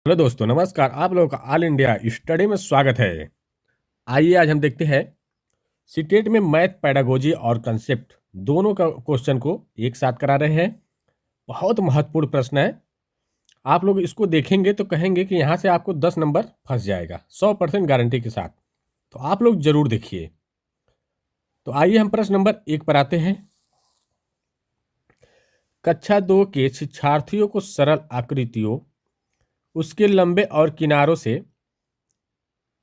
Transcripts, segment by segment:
Hello दोस्तों, नमस्कार। आप लोगों का ऑल इंडिया स्टडी में स्वागत है। आइए आज हम देखते हैं सीटेट में मैथ पेडागोजी और कंसेप्ट दोनों का क्वेश्चन को एक साथ करा रहे हैं। बहुत महत्वपूर्ण प्रश्न है। आप लोग इसको देखेंगे तो कहेंगे कि यहाँ से आपको 10 नंबर फंस जाएगा 100% गारंटी के साथ। तो आप लोग जरूर देखिए। तो आइए हम प्रश्न नंबर 1 पर आते हैं। कक्षा 2 के शिक्षार्थियों को सरल आकृतियों, उसके लंबे और किनारों से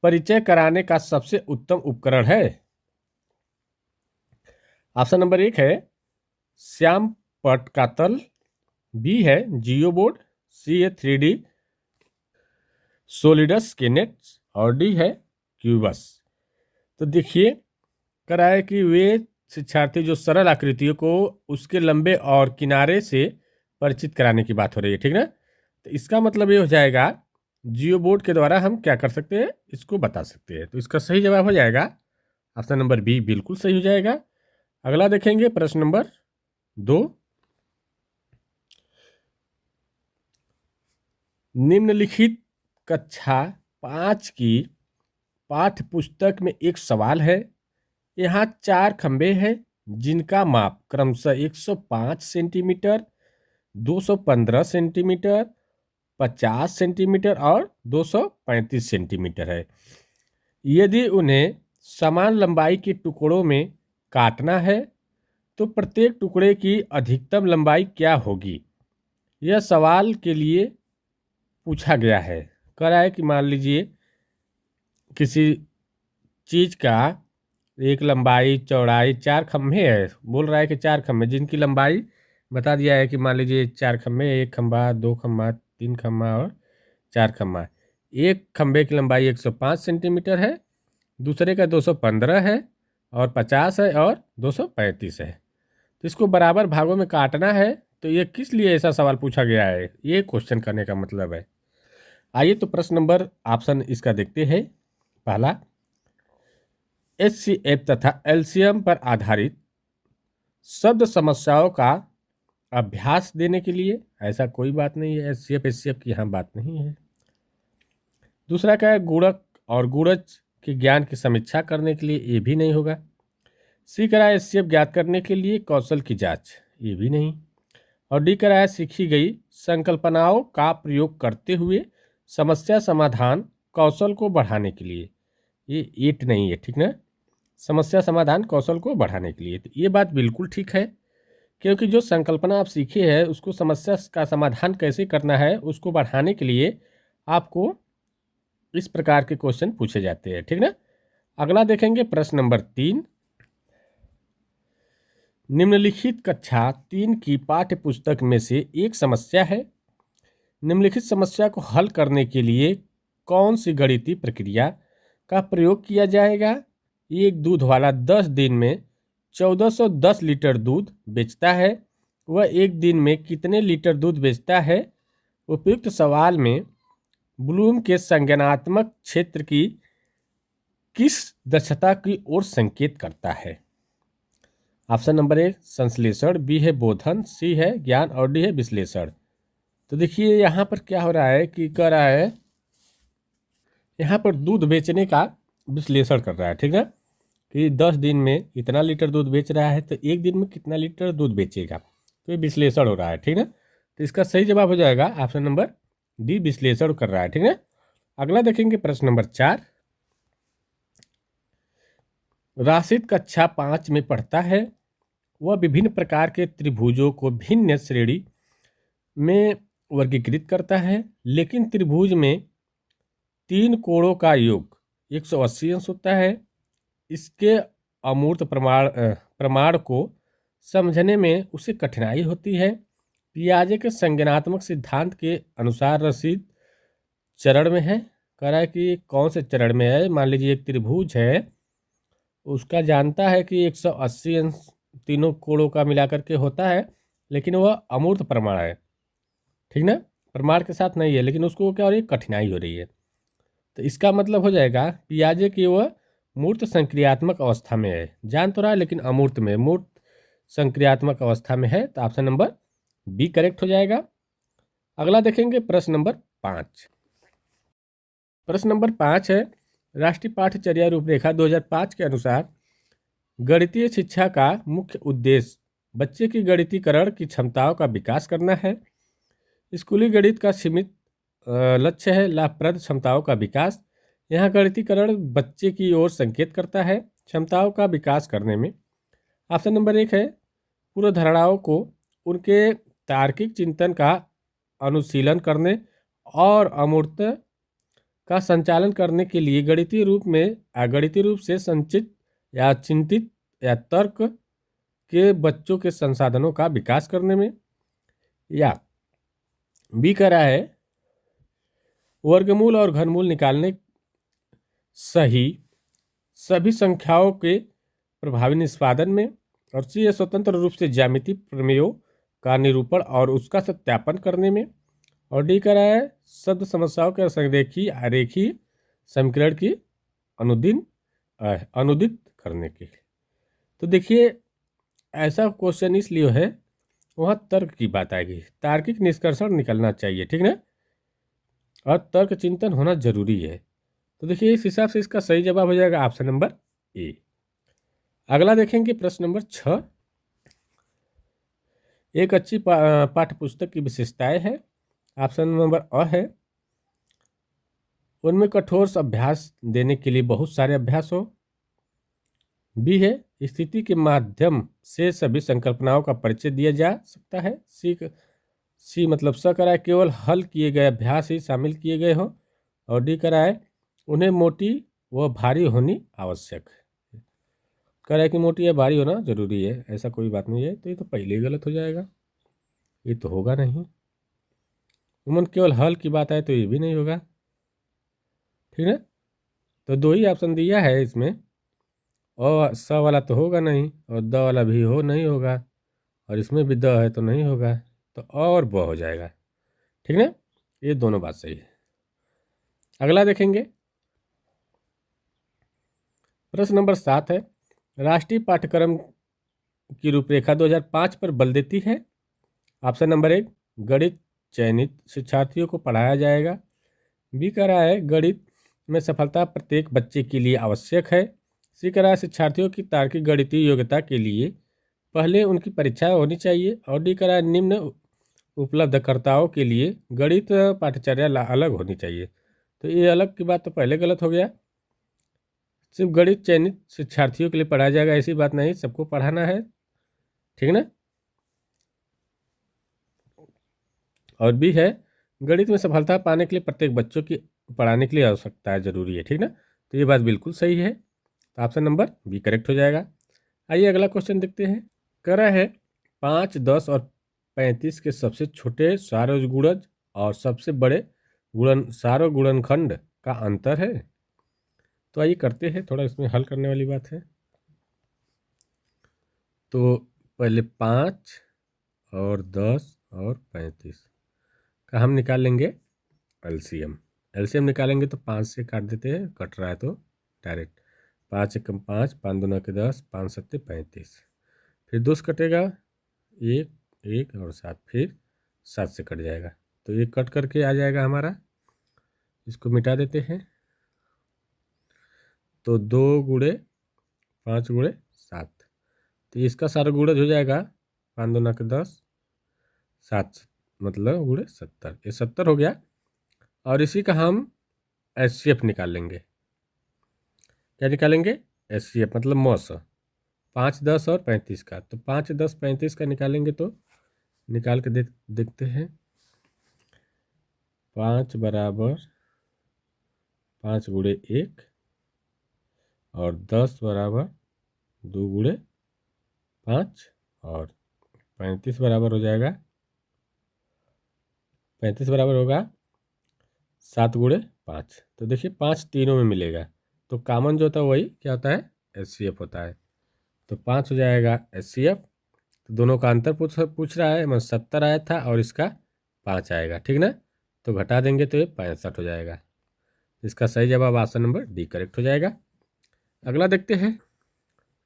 परिचय कराने का सबसे उत्तम उपकरण है। ऑप्शन नंबर 1 है श्याम पट का तल, बी है जियो बोर्ड, सी है 3D सोलिडस के नेट्स और डी है क्यूबस। तो देखिए करा है कि वे शिक्षार्थी जो सरल आकृतियों को उसके लंबे और किनारे से परिचित कराने की बात हो रही है, ठीक ना। तो इसका मतलब ये हो जाएगा जियो बोर्ड के द्वारा हम क्या कर सकते हैं, इसको बता सकते हैं। तो इसका सही जवाब हो जाएगा ऑप्शन नंबर बी, बिल्कुल सही हो जाएगा। अगला देखेंगे प्रश्न नंबर 2। निम्नलिखित कक्षा 5 की पाठ्य पुस्तक में एक सवाल है। यहाँ 4 खंभे हैं जिनका माप क्रमशः 105 सेंटीमीटर, 215 सेंटीमीटर, 50 सेंटीमीटर और 235 सेंटीमीटर है। यदि उन्हें समान लंबाई के टुकड़ों में काटना है तो प्रत्येक टुकड़े की अधिकतम लंबाई क्या होगी। यह सवाल के लिए पूछा गया है। कह रहा है कि मान लीजिए किसी चीज़ का एक लंबाई चौड़ाई 4 खंभे है। बोल रहा है कि 4 खंभे जिनकी लंबाई बता दिया है कि मान लीजिए 4 खंभे, 1 खंभा, 2 खंभा, 3 खंभा और 4 खंभा। एक खंभे की लंबाई 105 सेंटीमीटर है, दूसरे का 215 है और 50 है और 235 है। तो इसको बराबर भागों में काटना है। तो ये किस लिए ऐसा सवाल पूछा गया है, ये क्वेश्चन करने का मतलब है। आइए तो प्रश्न नंबर ऑप्शन इसका देखते हैं। पहला, HCF तथा एलसीएम पर आधारित शब्द समस्याओं का अभ्यास देने के लिए। ऐसा कोई बात नहीं है, HCF HCF की यहाँ बात नहीं है। दूसरा क्या है, गुणक और गुणज के ज्ञान की समीक्षा करने के लिए, ये भी नहीं होगा। सी करा है HCF ज्ञात करने के लिए कौशल की जांच, ये भी नहीं। और डी करा है सीखी गई संकल्पनाओं का प्रयोग करते हुए समस्या समाधान कौशल को बढ़ाने के लिए, ये 8 नहीं है, ठीक ना। समस्या समाधान कौशल को बढ़ाने के लिए, तो ये बात बिल्कुल ठीक है। क्योंकि जो संकल्पना आप सीखे हैं उसको समस्या का समाधान कैसे करना है उसको बढ़ाने के लिए आपको इस प्रकार के क्वेश्चन पूछे जाते हैं, ठीक ना। अगला देखेंगे प्रश्न नंबर 3। निम्नलिखित कक्षा 3 की पाठ्य पुस्तक में से एक समस्या है। निम्नलिखित समस्या को हल करने के लिए कौन सी गणितीय प्रक्रिया का प्रयोग किया जाएगा। एक दूध वाला 10 दिन में 1410 लीटर दूध बेचता है, वह एक दिन में कितने लीटर दूध बेचता है। उपयुक्त सवाल में ब्लूम के संज्ञानात्मक क्षेत्र की किस दक्षता की ओर संकेत करता है। ऑप्शन नंबर 1 संश्लेषण, बी है बोधन, सी है ज्ञान और डी है विश्लेषण। तो देखिए यहाँ पर क्या हो रहा है कि कह रहा है यहाँ पर दूध बेचने का विश्लेषण कर रहा है, ठीक है, कि 10 दिन में इतना लीटर दूध बेच रहा है तो एक दिन में कितना लीटर दूध बेचेगा। तो ये विश्लेषण हो रहा है, ठीक है। तो इसका सही जवाब हो जाएगा ऑप्शन नंबर डी, विश्लेषण कर रहा है, ठीक है। अगला देखेंगे प्रश्न नंबर 4। राशिद कक्षा 5 में पढ़ता है। वह विभिन्न प्रकार के त्रिभुजों को भिन्न श्रेणी में वर्गीकृत करता है, लेकिन त्रिभुज में 3 कोणों का योग 180 अंश होता है। इसके अमूर्त प्रमाण को समझने में उसे कठिनाई होती है। पियाजे के संज्ञानात्मक सिद्धांत के अनुसार रसीद चरण में है। कह रहा है कि कौन से चरण में है। मान लीजिए एक त्रिभुज है, उसका जानता है कि 180 अंश तीनों कोणों का मिलाकर के होता है, लेकिन वह अमूर्त प्रमाण है, ठीक ना, प्रमाण के साथ नहीं है, लेकिन उसको क्या हो रही है, कठिनाई हो रही है। तो इसका मतलब हो जाएगा पियाजे की वह मूर्त संक्रियात्मक अवस्था में है। जान तो रहा है लेकिन अमूर्त में, मूर्त संक्रियात्मक अवस्था में है। तो ऑप्शन नंबर बी करेक्ट हो जाएगा। अगला देखेंगे प्रश्न नंबर 5। प्रश्न नंबर 5 है, राष्ट्रीय पाठ्यचर्या रूपरेखा 2005 के अनुसार गणितीय शिक्षा का मुख्य उद्देश्य बच्चे की गणितीकरण की क्षमताओं का विकास करना है। स्कूली गणित का सीमित लक्ष्य है लाभप्रद क्षमताओं का विकास। यहाँ गणितीकरण बच्चे की ओर संकेत करता है क्षमताओं का विकास करने में। ऑप्शन नंबर 1 है, पूर्व धारणाओं को उनके तार्किक चिंतन का अनुशीलन करने और अमूर्त का संचालन करने के लिए गणितीय रूप से संचित या चिंतित या तर्क के बच्चों के संसाधनों का विकास करने में। या बी कह रहा है, वर्गमूल और घनमूल निकालने सही सभी संख्याओं के प्रभावी निष्पादन में। और सी है, स्वतंत्र रूप से ज्यामितीय प्रमेयों का निरूपण और उसका सत्यापन करने में। और डी कह रहा है, शब्द समस्याओं के संरेखी आरेखी समीकरण की अनुदित करने के। तो देखिए, ऐसा क्वेश्चन इसलिए है वहाँ तर्क की बात आएगी, तार्किक निष्कर्षण निकलना चाहिए, ठीक ना, और तर्क चिंतन होना जरूरी है। तो देखिए, इस हिसाब से इसका सही जवाब हो जाएगा ऑप्शन नंबर ए। अगला देखेंगे प्रश्न नंबर 6। एक अच्छी पाठ्य पुस्तक की विशेषताएं है। ऑप्शन नंबर अ है, उनमें कठोर अभ्यास देने के लिए बहुत सारे अभ्यास हो। बी है, स्थिति के माध्यम से सभी संकल्पनाओं का परिचय दिया जा सकता है। सी मतलब स कराए, केवल हल किए गए अभ्यास ही शामिल किए गए हो। और डी कराए, उन्हें मोटी व भारी होनी आवश्यक है। कह रहा है कि मोटी या भारी होना जरूरी है, ऐसा कोई बात नहीं है। तो ये तो पहले ही गलत हो जाएगा, ये तो होगा नहीं। उमन केवल हल की बात आए तो ये भी नहीं होगा, ठीक है। तो दो ही ऑप्शन दिया है इसमें, और स वाला तो होगा नहीं, और द वाला भी नहीं होगा, और इसमें भी द है तो नहीं होगा, तो और ब हो जाएगा, ठीक ना। ये दोनों बात सही है। अगला देखेंगे प्रश्न नंबर 7 है, राष्ट्रीय पाठ्यक्रम की रूपरेखा 2005 पर बल देती है। ऑप्शन नंबर 1, गणित चयनित शिक्षार्थियों को पढ़ाया जाएगा। बी कह रहा है, गणित में सफलता प्रत्येक बच्चे के लिए आवश्यक है। सी कह रहा है, शिक्षार्थियों की तार्किक गणितीय योग्यता के लिए पहले उनकी परीक्षा होनी चाहिए। और डी कह रहा है, निम्न उपलब्धकर्ताओं के लिए गणित पाठ्यचर्या अलग होनी चाहिए। तो ये अलग की बात तो पहले गलत हो गया। सिर्फ गणित चयनित शिक्षार्थियों के लिए पढ़ाया जाएगा ऐसी बात नहीं, सबको पढ़ाना है, ठीक ना। और भी है, गणित में सफलता पाने के लिए प्रत्येक बच्चों की पढ़ाने के लिए आवश्यकता है, जरूरी है, ठीक ना। तो ये बात बिल्कुल सही है, तो ऑप्शन नंबर बी करेक्ट हो जाएगा। आइए अगला क्वेश्चन देखते हैं। कह रहा है, 5, 10 और 35 के सबसे छोटे सारगुणज और सबसे बड़े सारगुणनखंड का अंतर है। तो आइए करते हैं, थोड़ा इसमें हल करने वाली बात है। तो पहले 5 और 10 और 35 का हम निकाल लेंगे एलसीएम। एलसीएम निकालेंगे तो 5 से काट देते हैं, कट रहा है तो डायरेक्ट 5 एकम 5, 5 दूना के 10, 5 सत्ते 35, फिर 2 से कटेगा 1, 1 और 7, फिर 7 से कट जाएगा, तो ये कट करके आ जाएगा हमारा। इसको मिटा देते हैं, तो 2 गुणे 5 गुणे 7, तो इसका सारा गुणज हो जाएगा 5 दूना के 10, 7 मतलब गुणे 70, ये 70 हो गया। और इसी का हम एचसीएफ निकाल लेंगे। क्या निकालेंगे? एचसीएफ मतलब मौस, 5, 10 और 35 का। तो 5, 10, 35 का निकालेंगे तो निकाल के देखते हैं। 5 बराबर 5 गुणे 1 और 10 बराबर 2 गुणे 5 और 35 बराबर हो जाएगा, 35 बराबर होगा 7 गुणे 5। तो देखिए 5 तीनों में मिलेगा, तो कॉमन जो होता है वही क्या होता है? एचसीएफ होता है। तो 5 हो जाएगा एचसीएफ। तो दोनों का अंतर पूछ रहा है, मतलब 70 आया था और इसका 5 आएगा, ठीक ना। तो घटा देंगे तो ये 65 हो जाएगा। इसका सही जवाब ऑप्शन नंबर डी करेक्ट हो जाएगा। अगला देखते हैं,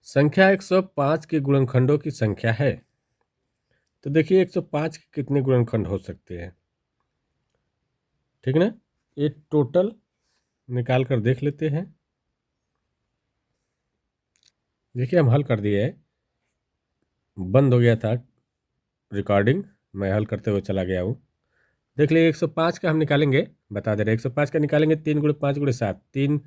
संख्या 105 के गुणनखंडों की संख्या है। तो देखिए 105 के कितने गुणनखंड हो सकते हैं, ठीक ना। ये टोटल निकाल कर देख लेते हैं। देखिए हम हल कर दिए है, बंद हो गया था रिकॉर्डिंग, मैं हल करते हुए चला गया हूँ। देख लिए 105 का हम निकालेंगे, बता दे रहे 105 का निकालेंगे, 3 गुणे 5 गुणे 7, 3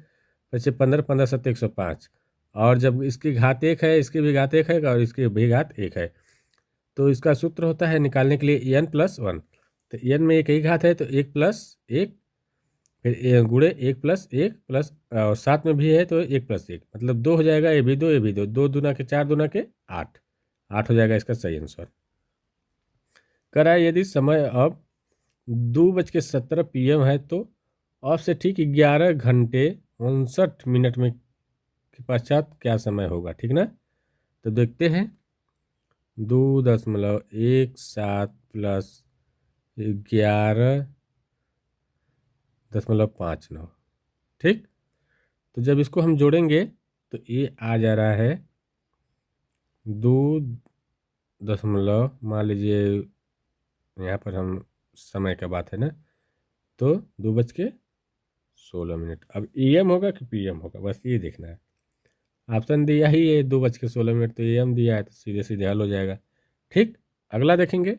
पचे 15, 15 7 105। और जब इसकी घात 1 है, इसकी भी घात 1 है और इसकी भी घात 1 है, तो इसका सूत्र होता है निकालने के लिए n+1। तो n में एक ही घात है तो 1+1, फिर गुणे 1+1 प्लस, और 7 में भी है तो 1+1, मतलब 2 हो जाएगा, ये भी 2, ये भी 2, 2 दूना के 4 दूना के 8, 8 हो जाएगा इसका सही आंसर। करा यदि समय अब 2:17 PM है तो अब से ठीक 11 घंटे 59 मिनट में के पश्चात क्या समय होगा, ठीक ना। तो देखते हैं, 2.17 प्लस 11.59, ठीक। तो जब इसको हम जोड़ेंगे तो ये आ जा रहा है 2 मान लीजिए यहाँ पर हम समय का बात है ना, तो 2:16। अब AM होगा कि PM होगा, बस ये देखना है। ऑप्शन दिया ही है 2:16, तो AM दिया है तो सीधे सीधे हल हो जाएगा, ठीक। अगला देखेंगे,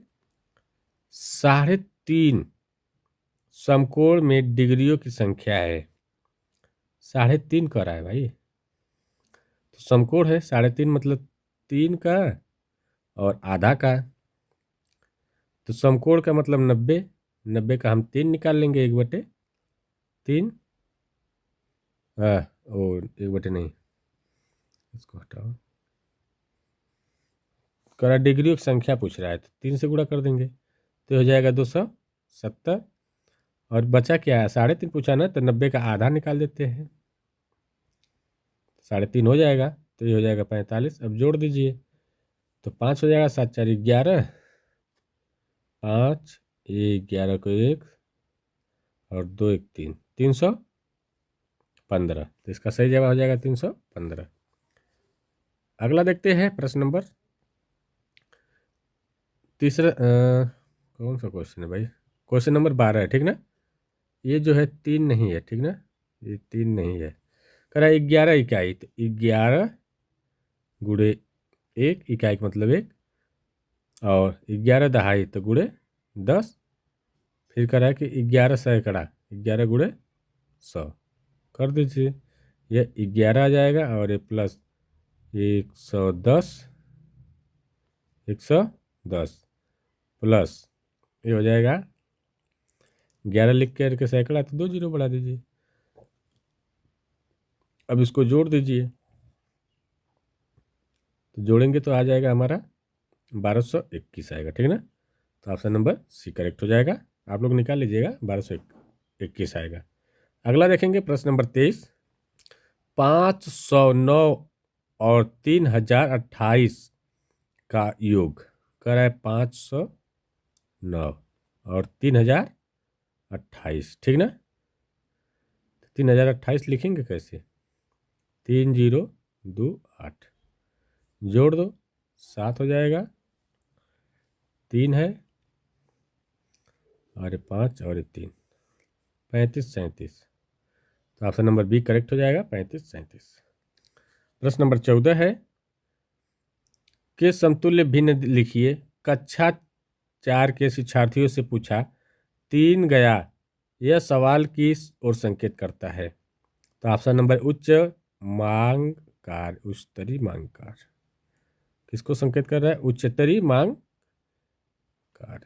3.5 समकोण में डिग्रियों की संख्या है। 3.5 कह रहा है भाई, तो समकोण है 3.5 मतलब 3 का और आधा का, तो समकोण का मतलब 90, 90 का हम 3 निकाल लेंगे, 1/3। ओ 1/, नहीं, इसको हटाओ। करा डिग्रियों की संख्या पूछ रहा है तो 3 से गुणा कर देंगे तो हो जाएगा 270। और बचा क्या है, 3.5 पूछा ना, तो 90 का आधा निकाल देते हैं, 3.5 हो जाएगा, तो ये हो जाएगा 45। अब जोड़ दीजिए तो 5 हो जाएगा, 7 4 11, 5 11 को 1 और 2 1 3, 315। तो इसका सही जवाब हो जाएगा 315। अगला देखते हैं प्रश्न नंबर तीसरा, कौन सा क्वेश्चन है भाई, क्वेश्चन नंबर 12 है, ठीक ना। ये जो है 3 नहीं है, ठीक ना, ये 3 नहीं है। कह रहा है 11 इकाई, तो 11 गुणे 1 इकाई का मतलब 1, और 11 दहाई तो गुणे 10। फिर कह रहा है कि 11 सैकड़ा, 11 गुणे 100 कर दीजिए, ये 11 आ जाएगा और ये प्लस 110, 110 प्लस ये हो जाएगा 11 लिख करके सैकड़ा तो 2 जीरो बढ़ा दीजिए। अब इसको जोड़ दीजिए, तो जोड़ेंगे तो आ जाएगा हमारा 1221 आएगा, ठीक ना। तो ऑप्शन नंबर सी करेक्ट हो जाएगा, आप लोग निकाल लीजिएगा, 1221 आएगा। अगला देखेंगे प्रश्न नंबर 23, 509 और 3028 का योग। कह रहा है 509 और 3028, ठीक ना। 3028 लिखेंगे कैसे, 3028 जोड़ दो 7 हो जाएगा, 3 है और 5 और 3, 35 37। तो ऑप्शन नंबर बी करेक्ट हो जाएगा, 35 37। प्रश्न नंबर 14 है, के समतुल्य भिन्न लिखिए। कक्षा 4 के शिक्षार्थियों से पूछा 3 गया, यह सवाल किस ओर संकेत करता है। तो ऑप्शन नंबर उच्च मांग कार्य, उच्चतरी मांग कार्य, किसको संकेत कर रहा है, उच्चतरी मांग कार्य।